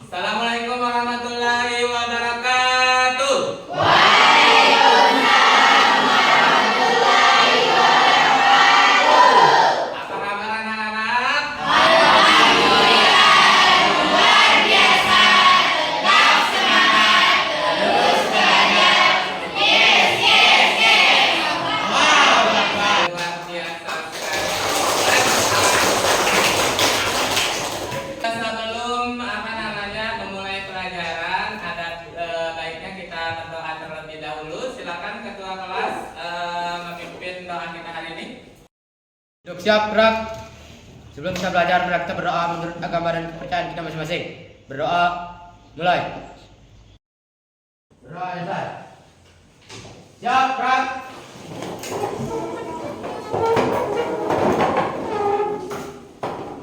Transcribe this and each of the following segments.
Assalamualaikum warahmatullahi wabarakatuh. Apa kabar anak-anak? Sebelum memulai pelajaran, ada baiknya kita berdoa terlebih dahulu. Silakan ketua kelas memimpin doa kita hari ini. Duduk siap, gerak. Sebelum kita belajar, kita berdoa menurut agama dan kepercayaan kita masing-masing. Berdoa, mulai. Berdoa, mulai. Siap, gerak.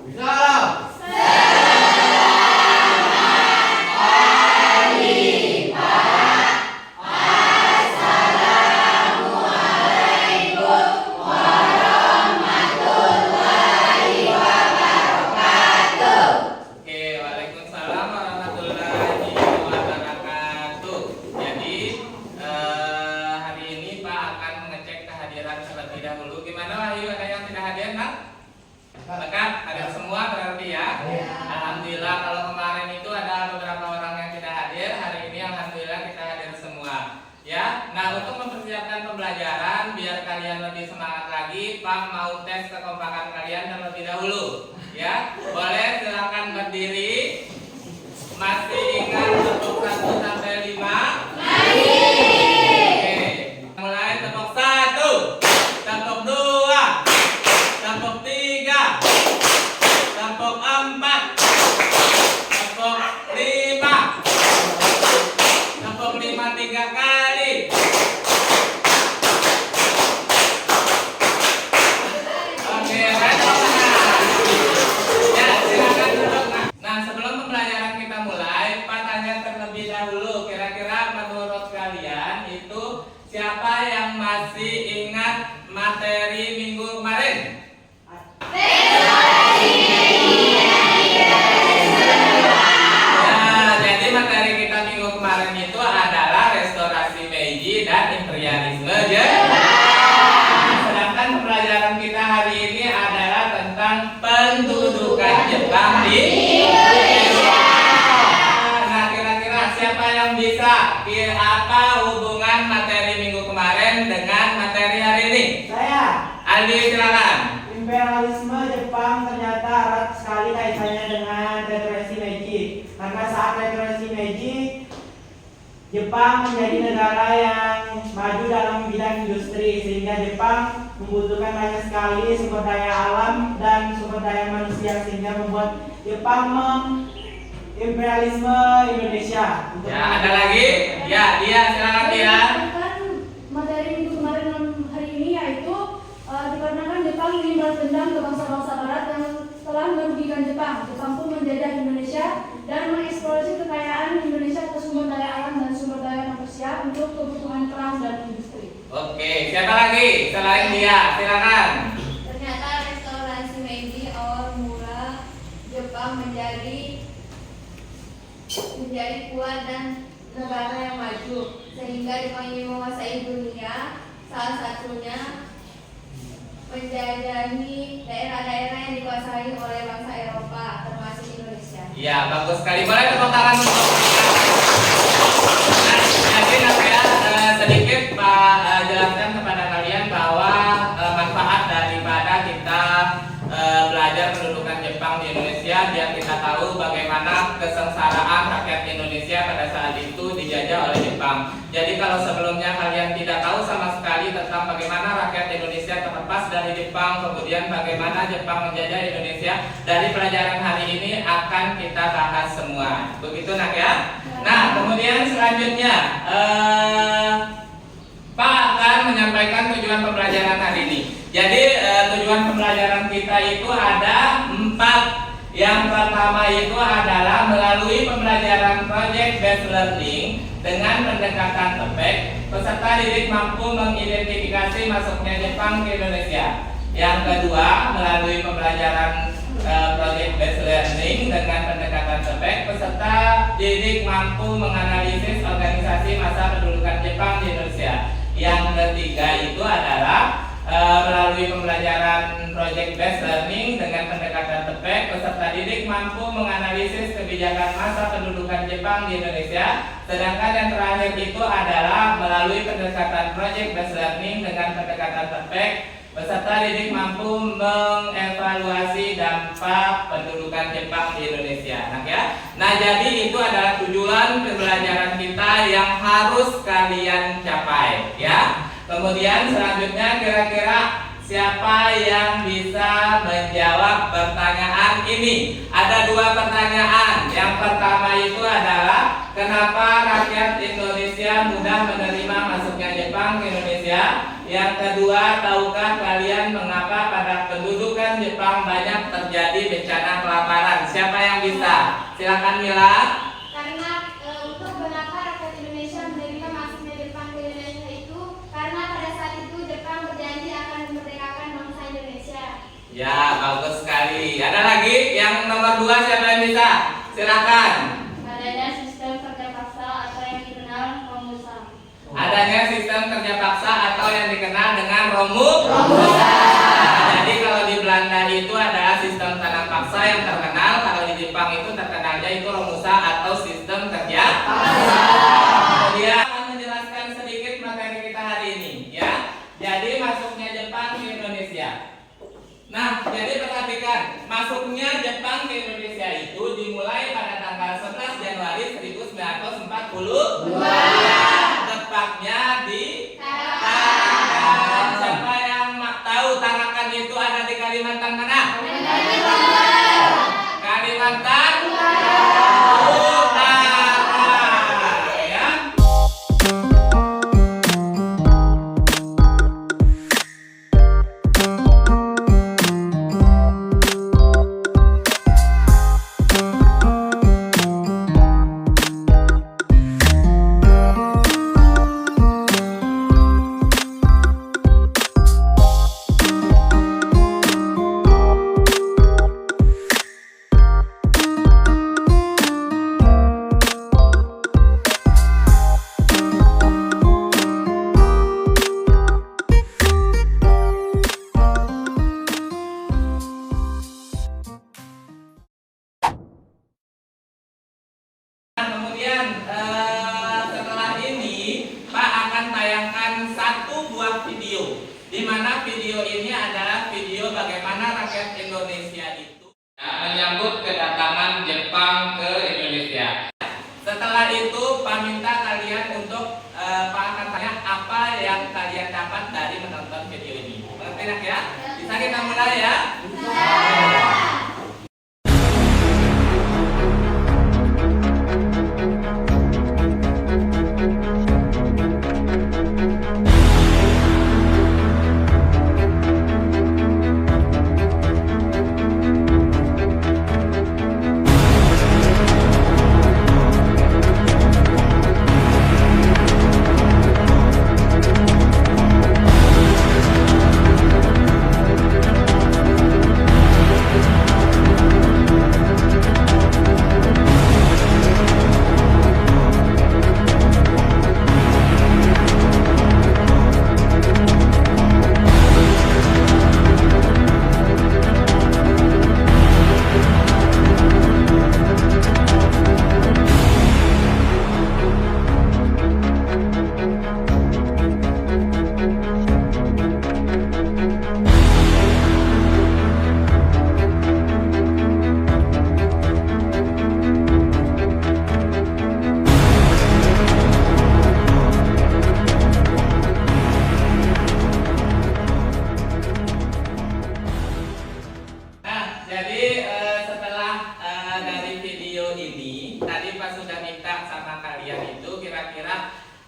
Bismillah. Terlebih dahulu, gimana Wahyu, ada yang tidak hadir nak? Lengkap, hadir semua berarti ya? Alhamdulillah. Kalau kemarin itu ada beberapa orang yang tidak hadir, hari ini alhamdulillah kita hadir semua ya. Nah, untuk mempersiapkan pembelajaran biar kalian lebih semangat lagi, Pak mau tes kekompakan kalian terlebih dahulu ya. Boleh silakan berdiri. Masih ingat untuk 1 sampai 5? Siapa yang masih ingat materi minggu kemarin? Ya, jadi materi kita minggu kemarin itu adalah restorasi Meiji dan imperialisme Jepang. Sedangkan pembelajaran kita hari ini adalah tentang pendudukan Jepang di Indonesia. Nah, kira-kira siapa yang bisa apa hubungan materi minggu kemarin dengan materi hari ini? Saya. Aldi, silakan. Imperialisme Jepang ternyata erat sekali kaitannya dengan restorasi Meiji. Karena saat restorasi Meiji, Jepang menjadi negara yang maju dalam bidang industri, sehingga Jepang membutuhkan banyak sekali sumber daya alam dan sumber daya manusia, sehingga membuat Jepang imperialisme Indonesia. Ya, ada lagi? Ya, dia silakan dia. Materi minggu kemarin hari ini yaitu dikarenakan Jepang ingin balas dendam ke bangsa-bangsa Barat yang telah merugikan Jepang. Jepang pun menjajah Indonesia dan mengeksplorasi kekayaan Indonesia ke sumber daya alam dan sumber daya manusia untuk kebutuhan perang dan industri. Oke, siapa lagi selain dia? Silakan. Ternyata restorasi Meiji awal mula Jepang menjadi kuat dan negara yang maju, sehingga Jepang ingin menguasai dunia, salah satunya menjajahi daerah-daerah yang dikuasai oleh bangsa Eropa termasuk Indonesia. Ya, bagus sekali. Boleh tepuk tangan untuk sedikit Pak jelaskan kepada kalian bahwa manfaat daripada kita belajar pendudukan Jepang di Indonesia, biar kita tahu bagaimana kesengsaraan rakyat Indonesia pada saat itu dijajah oleh Jepang. Jadi kalau sebelumnya kalian tidak tahu sama sekali tentang bagaimana rakyat Indonesia terlepas dari Jepang, kemudian bagaimana Jepang menjajah Indonesia, dari pelajaran hari ini akan kita bahas semua. Begitu nak ya? Nah, kemudian selanjutnya Pak akan menyampaikan tujuan pembelajaran hari ini. Jadi tujuan pembelajaran kita itu ada 4. Yang pertama itu adalah melalui pembelajaran project based learning dengan pendekatan TEPEK, peserta didik mampu mengidentifikasi masuknya Jepang ke Indonesia. Yang kedua, melalui pembelajaran project based learning dengan pendekatan TEPEK, peserta didik mampu menganalisis organisasi masa pendudukan Jepang di Indonesia. Yang ketiga itu adalah melalui pembelajaran project based learning dengan pendekatan TPEK, peserta didik mampu menganalisis kebijakan masa pendudukan Jepang di Indonesia. Sedangkan yang terakhir itu adalah melalui pendekatan project based learning dengan pendekatan TPEK, peserta didik mampu mengevaluasi dampak pendudukan Jepang di Indonesia. Nah, jadi itu adalah tujuan pembelajaran kita yang harus kalian capai, ya. Kemudian selanjutnya kira-kira siapa yang bisa menjawab pertanyaan ini? Ada dua pertanyaan. Yang pertama itu adalah kenapa rakyat Indonesia mudah menerima masuknya Jepang ke Indonesia? Yang kedua, tahukah kalian mengapa pada pendudukan Jepang banyak terjadi bencana kelaparan? Siapa yang bisa? Silakan Mila. Karena untuk mengapa rakyat Indonesia menerima masuknya Jepang ke Indonesia itu karena pada saat itu Jepang berjanji akan memerdekakan bangsa Indonesia. Ya, bagus sekali. Ada lagi yang nomor dua, siapa yang bisa? Silakan. Adanya sistem kerja paksa atau yang dikenal Romusa. Adanya sistem kerja paksa atau yang dikenal dengan Romusa. Jadi kalau di Belanda itu adalah sistem tanam paksa yang terkenal. Kalau di Jepang itu terkenalnya itu Romusa atau sistem kerja paksa. Kemudian akan menjelaskan sedikit materi kita hari ini, ya. Jadi masuknya Jepang ke Indonesia. Nah, jadi perhatikan, masuknya Jepang ke Indonesia itu dimulai pada tanggal 11 Januari 1942. Tepatnya di Tarakan. Siapa yang tahu Tarakan itu ada di Kalimantan mana? Kalimantan Utara. Ya. Setelah ini Pak akan tayangkan satu buah video, di mana video ini adalah video bagaimana rakyat Indonesia itu menyambut kedatangan Jepang ke Indonesia. Setelah itu Pak minta kalian untuk Pak akan tanya apa yang kalian dapat dari menonton video ini. Mengerti ya? Bisa kita mulai ya?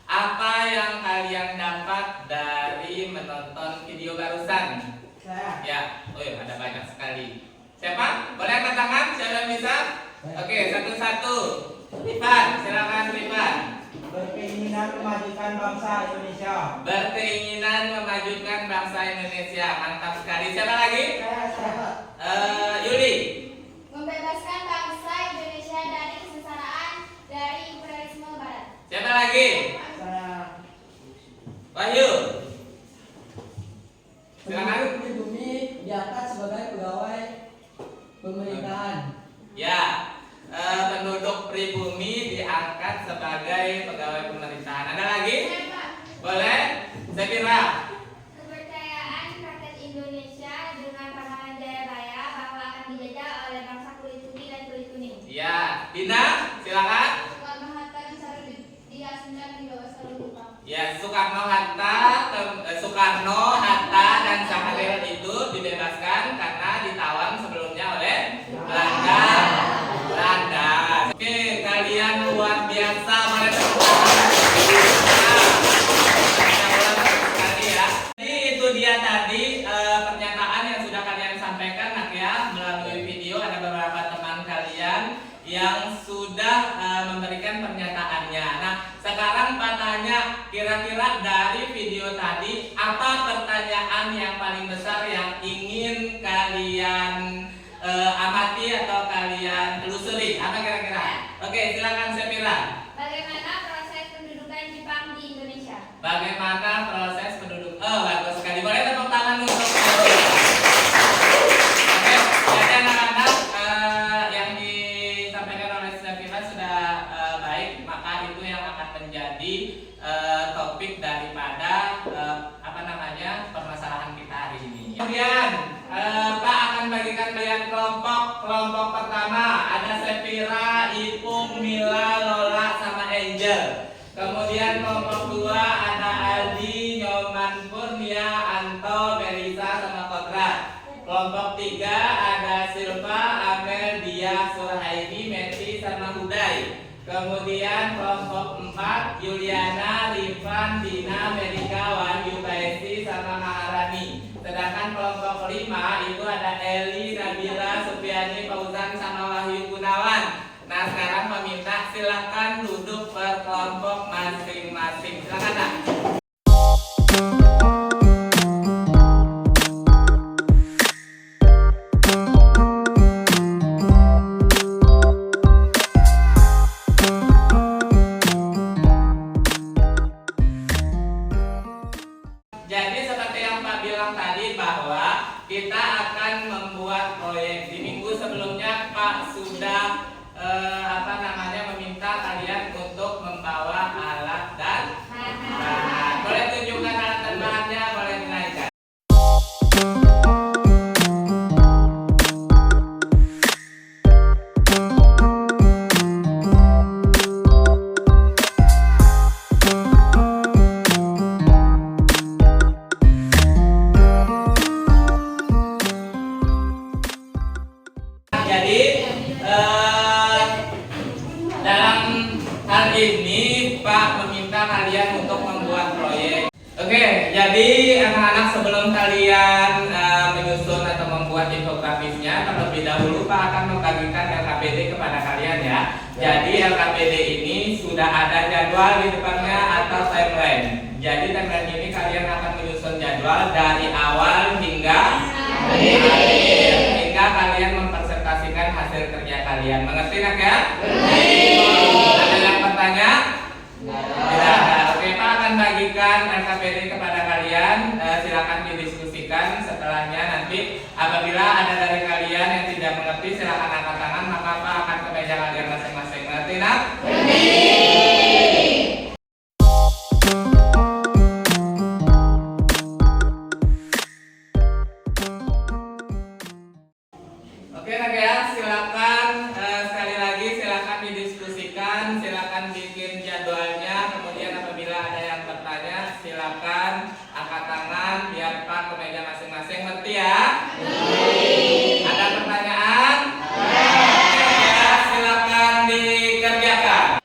Apa yang kalian dapat dari menonton video barusan? Saya. Ya, oh ya, ada banyak sekali. Siapa? Boleh angkat tangan? Siapa yang bisa? Oke, satu-satu. Rifan, silakan Rifan. Berkeinginan memajukan bangsa Indonesia. Berkeinginan memajukan bangsa Indonesia. Mantap sekali. Siapa lagi? Saya. Yuli. Membebaskan bangsa Indonesia dari kesengsaraan Pemerintahan. Ya, penduduk pribumi diangkat sebagai pegawai pemerintahan. Ada lagi? Boleh? Sepira. Kepercayaan rakyat Indonesia dengan pandangan Jayabaya bahwa akan dijajah oleh bangsa kulit putih dan kulit kuning. Ya, Dina, silakan. Soekarno-Hatta diasingkan di bawah Lupa. Ya, Soekarno, Hatta, dan Saharil itu dibebaskan karena ditawan sebelumnya oleh Belanda. Oke, kalian luar biasa. Boleh tepuk tangan. Sekali ya. Jadi itu dia tadi pernyataan yang sudah kalian sampaikan, nak ya, melalui video. Ada beberapa teman kalian yang sudah memberikan pernyataannya. Nah, sekarang Pak tanya, kira-kira dari video tadi apa pertanyaan yang paling besar yang ingin kalian amati atau kalian telusuri? Apa kira-kira? Oke, silakan Sepira. Bagaimana proses pendudukan Jepang di Indonesia? Bagaimana proses penduduk? Oh, bagus sekali. Boleh tepuk tangan untuk Oke, jadi anak-anak yang disampaikan oleh Sepira sudah baik, maka itu yang akan menjadi topik daripada permasalahan kita hari ini. Kemudian Pak akan bagikan kalian kelompok pertama ada Sepira, Ipung, Mila, Lola, sama Angel. Kemudian kelompok dua ada Aldi, Nyoman, Kurnia, Anto, Melisa, sama Kodrat. Kelompok tiga ada Silva, Amel, Dia, Surhaidi, Meti, sama Hudai. Kemudian kelompok 4 Yuliana, Rifan, Dina, Melika, Wahyu, Baesti, sama Maharani. Sedangkan kelompok 5 itu ada Eli, Nabila, Supiani, Fauzan, sama Wahyu Gunawan. Nah, sekarang meminta silakan duduk per kelompok masing-masing. Silakan, Nak. Jadi seperti yang Pak bilang tadi bahwa kita akan membuat proyek. Di minggu sebelumnya Pak sudah meminta kalian untuk membawa alat dan bahan. Boleh tunjukkan alat dan bahannya, boleh dinaikkan. Jadi dalam hal ini Pak meminta kalian untuk membuat proyek. Oke, jadi anak-anak sebelum kalian menyusun atau membuat infografisnya, terlebih dahulu Pak akan membagikan LKPD kepada kalian ya. Jadi LKPD ini sudah ada jadwal di depannya atau timeline. Jadi timeline ini kalian akan menyusun jadwal dari awal hingga akhir, hingga kalian mempresentasikan hasil kerja kalian. Mengerti nak ya? Ada yang bertanya? Tidak ada. Oke, Pak akan bagikan LKPD kepada kalian. Silakan didiskusikan. Setelahnya nanti apabila ada dari kalian yang tidak mengerti, silakan angkat tangan, maka Pak akan ke meja kalian masing-masing. Mengerti nak? Oke nak ya, silakan sekali lagi silakan didiskusikan, silakan bikin jadwalnya. Kemudian apabila ada yang bertanya, silakan angkat tangan biar Pak ke meja masing-masing. Ngerti ya? Ada pertanyaan? Ya, silakan dikerjakan.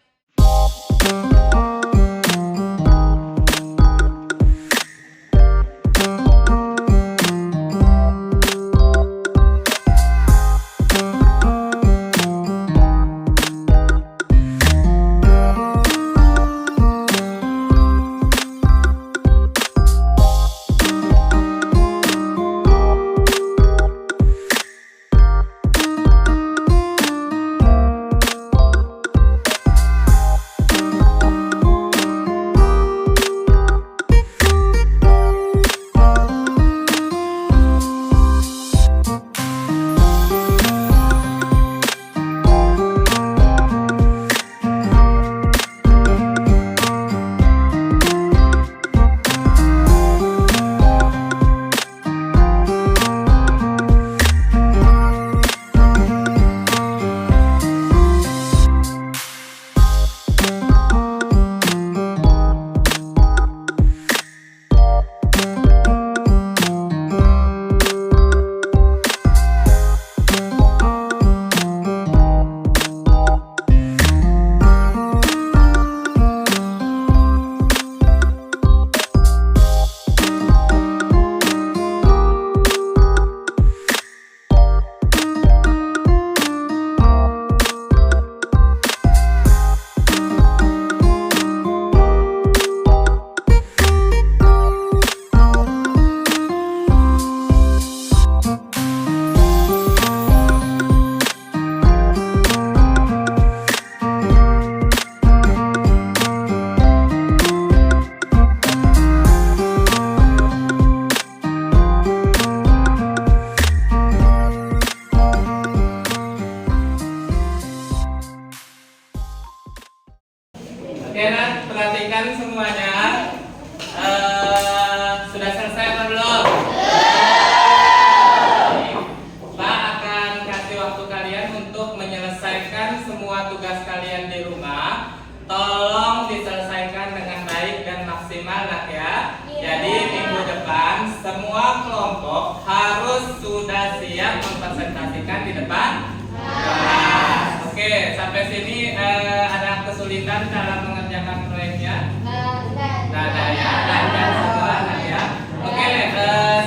waktu kalian untuk menyelesaikan semua tugas kalian di rumah. Tolong diselesaikan dengan baik dan maksimal nak ya. Jadi minggu depan semua kelompok harus sudah siap mempresentasikan di depan kelas. Oke, sampai sini ada kesulitan dalam mengerjakan proyeknya? Tidak ada ya, lancar semua ya. Oke,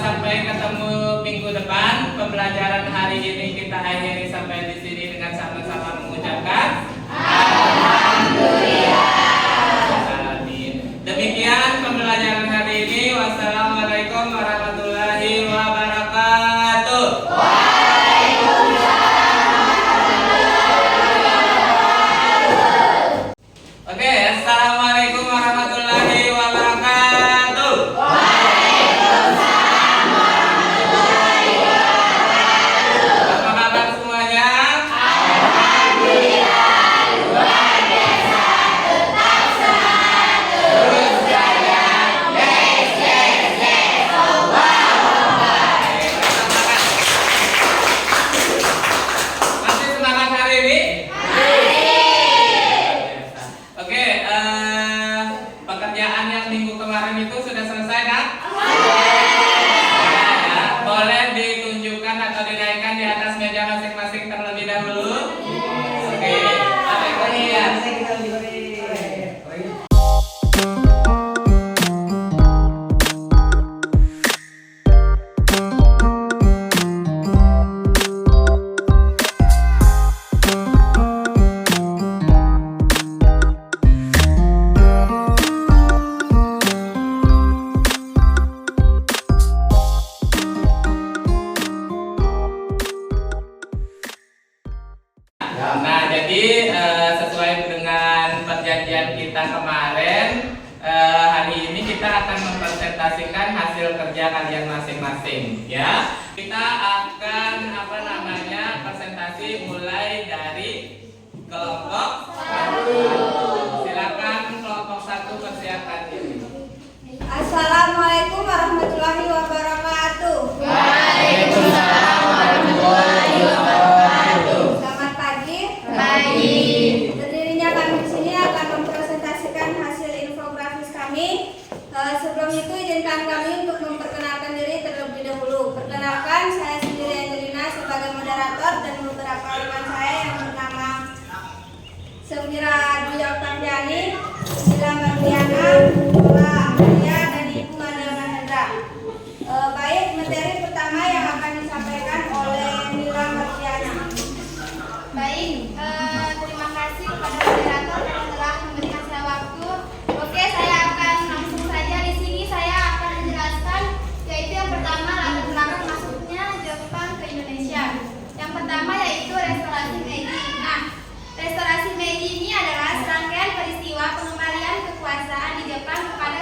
sampai ketemu minggu depan. Pembelajaran hari ini kita akhiri sampai di sini dengan sama-sama mengucapkan demikian pembelajaran hari ini. Wassalamualaikum warahmatullahi wabarakatuh. Oke, assalamualaikum warahmatullahi wabarakatuh. Apa kabar semuanya? Masih semangat hari ini? Oke, pekerjaan yang minggu kemarin itu sudah selesai kan? Ya, boleh ditunjukkan atau dinaikkan di atas meja masing-masing terlebih dahulu. Oke, ada yang lagi ya? Nah, jadi sesuai dengan perjanjian kita kemarin, hari ini kita akan mempresentasikan hasil kerja kalian masing-masing, ya. Kita akan presentasi mulai dari kelompok 1. Silakan kelompok 1 persiapkan diri. Assalamualaikum warahmatullahi wabarakatuh. Waalaikumsalam warahmatullahi wabarakatuh. Selamat pagi. Pagi. Berdirinya kami di sini akan mempresentasikan hasil infografis kami. Sebelum itu izinkan kami untuk memperkenalkan diri terlebih dahulu. Perkenalkan, saya sendiri Angelina sebagai moderator dan beberapa rekan saya yang bernama Semira Dwi Oktaviani, Sila Marliana, Lola Amalia, dan Ibu Mada Mahendra. Baik, materi pertama yang akan disampaikan oleh Mila Marliana. Baik, terima kasih kepada moderator yang telah memberikan saya waktu. Oke, saya akan langsung saja di sini. Saya akan menjelaskan, yaitu yang pertama latar belakang masuknya Jepang ke Indonesia. Yang pertama yaitu restorasi Meiji. Nah, restorasi Meiji ini adalah serangkaian peristiwa pengembalian kekuasaan di Jepang kepada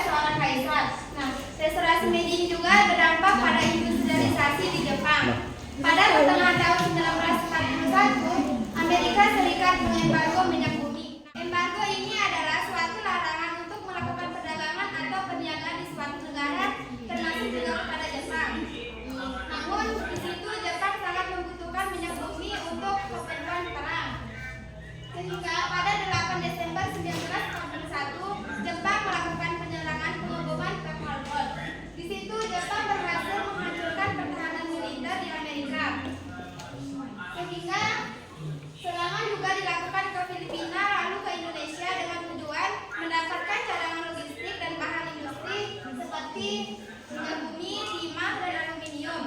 seorang kaisar. Nah, restorasi Meiji ini juga berdampak pada industrialisasi di Jepang. Pada pertengahan tahun 1941, Amerika Serikat mengembargo minyak bumi. Embargo ini adalah suatu larangan untuk melakukan perdagangan atau perniagaan di suatu negara, termasuk juga kepada Jepang. Namun, di situ Jepang sangat membutuhkan minyak bumi untuk keperluan perang. Sehingga pada 8 Desember 1941, Jepang melakukan penyerangan pengeboman Pearl Harbor. Di situ Jepang berhasil menghancurkan pertahanan militer di Amerika. Sehingga serangan juga dilakukan ke Filipina lalu ke Indonesia dengan tujuan mendapatkan cadangan logistik dan bahan industri seperti minyak bumi, timah, dan aluminium.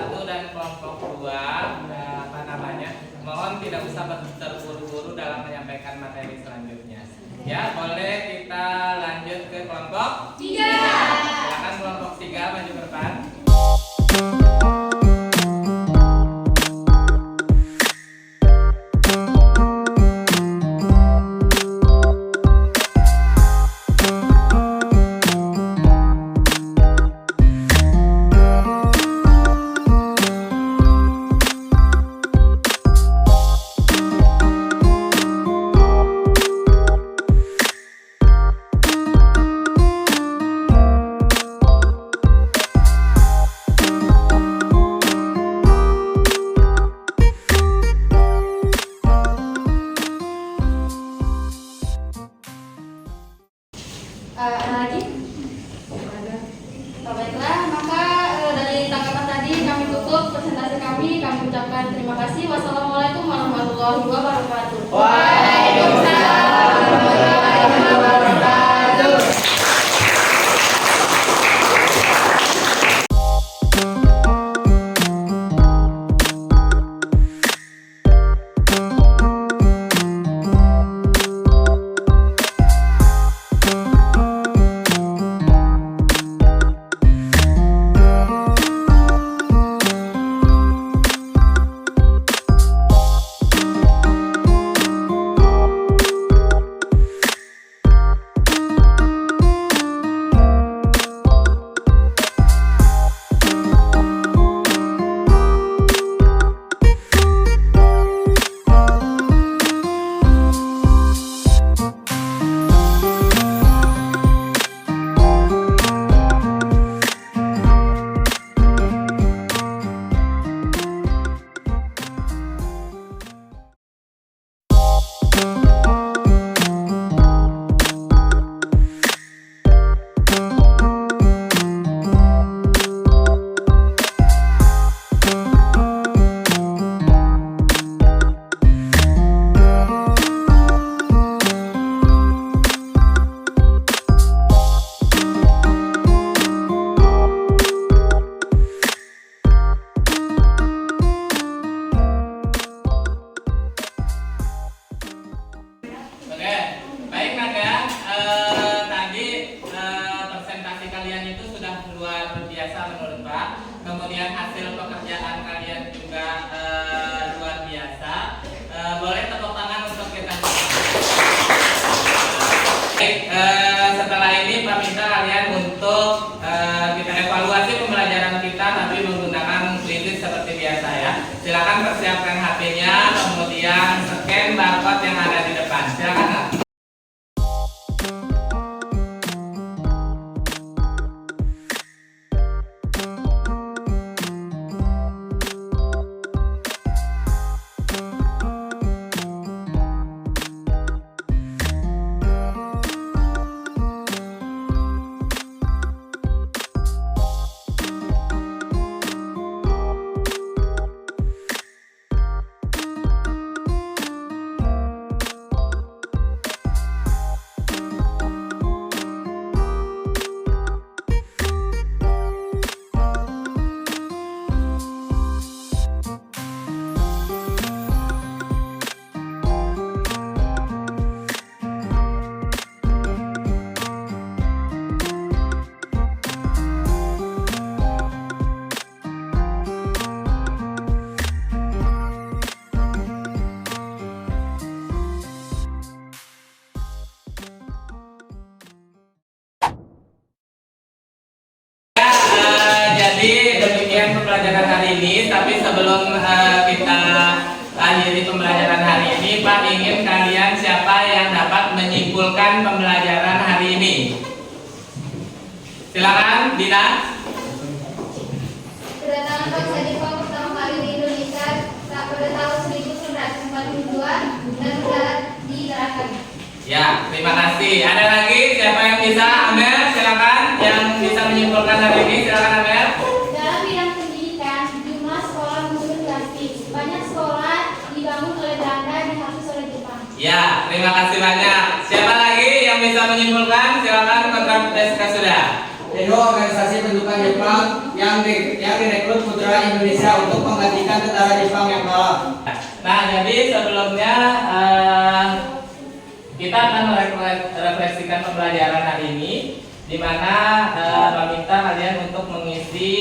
1 dan kelompok 2 mohon tidak usah terburu-buru dalam menyampaikan materi selanjutnya. Ya, boleh kita lanjut ke kelompok 3. Silakan kelompok 3 maju ke depan. Ada lagi? Baiklah, maka dari tanggapan tadi kami tutup presentasi kami. Kami ucapkan terima kasih. Wassalamualaikum warahmatullahi wabarakatuh. Waalaikumsalam warahmatullahi wabarakatuh. Kemudian hasil pekerjaan kalian juga luar biasa. Boleh tepuk tangan untuk kita. Baik, setelah ini Pak minta kalian untuk kita evaluasi pembelajaran kita, tapi menggunakan quiz seperti biasa ya. Silakan persiapkan HP-nya, kemudian scan barcode yang ada di depan. Silakan. Pembelajaran hari ini, tapi sebelum kita akhiri pembelajaran hari ini, Pak ingin kalian siapa yang dapat menyimpulkan pembelajaran hari ini? Silakan, Dina. Kedatangan bangsa Jepang pertama kali di Indonesia pada tahun 1942 dan berjalan di Tarakan. Ya, terima kasih. Ada lagi siapa yang bisa? Amel, silakan yang bisa menyimpulkan hari ini, silakan Amel. Dalam bidang pendidikan, jumlah sekolah menurun drastis. Banyak sekolah dibangun oleh Belanda dihapus oleh Jepang. Ya, terima kasih banyak. Siapa lagi yang bisa menyimpulkan? Silakan kontrak SK sudah. yaitu organisasi bentukan Jepang yang direkrut putra Indonesia untuk menggantikan tentara Jepang yang kalah. Nah, jadi sebelumnya kita akan merefleksikan pembelajaran hari ini, di mana meminta kalian untuk mengisi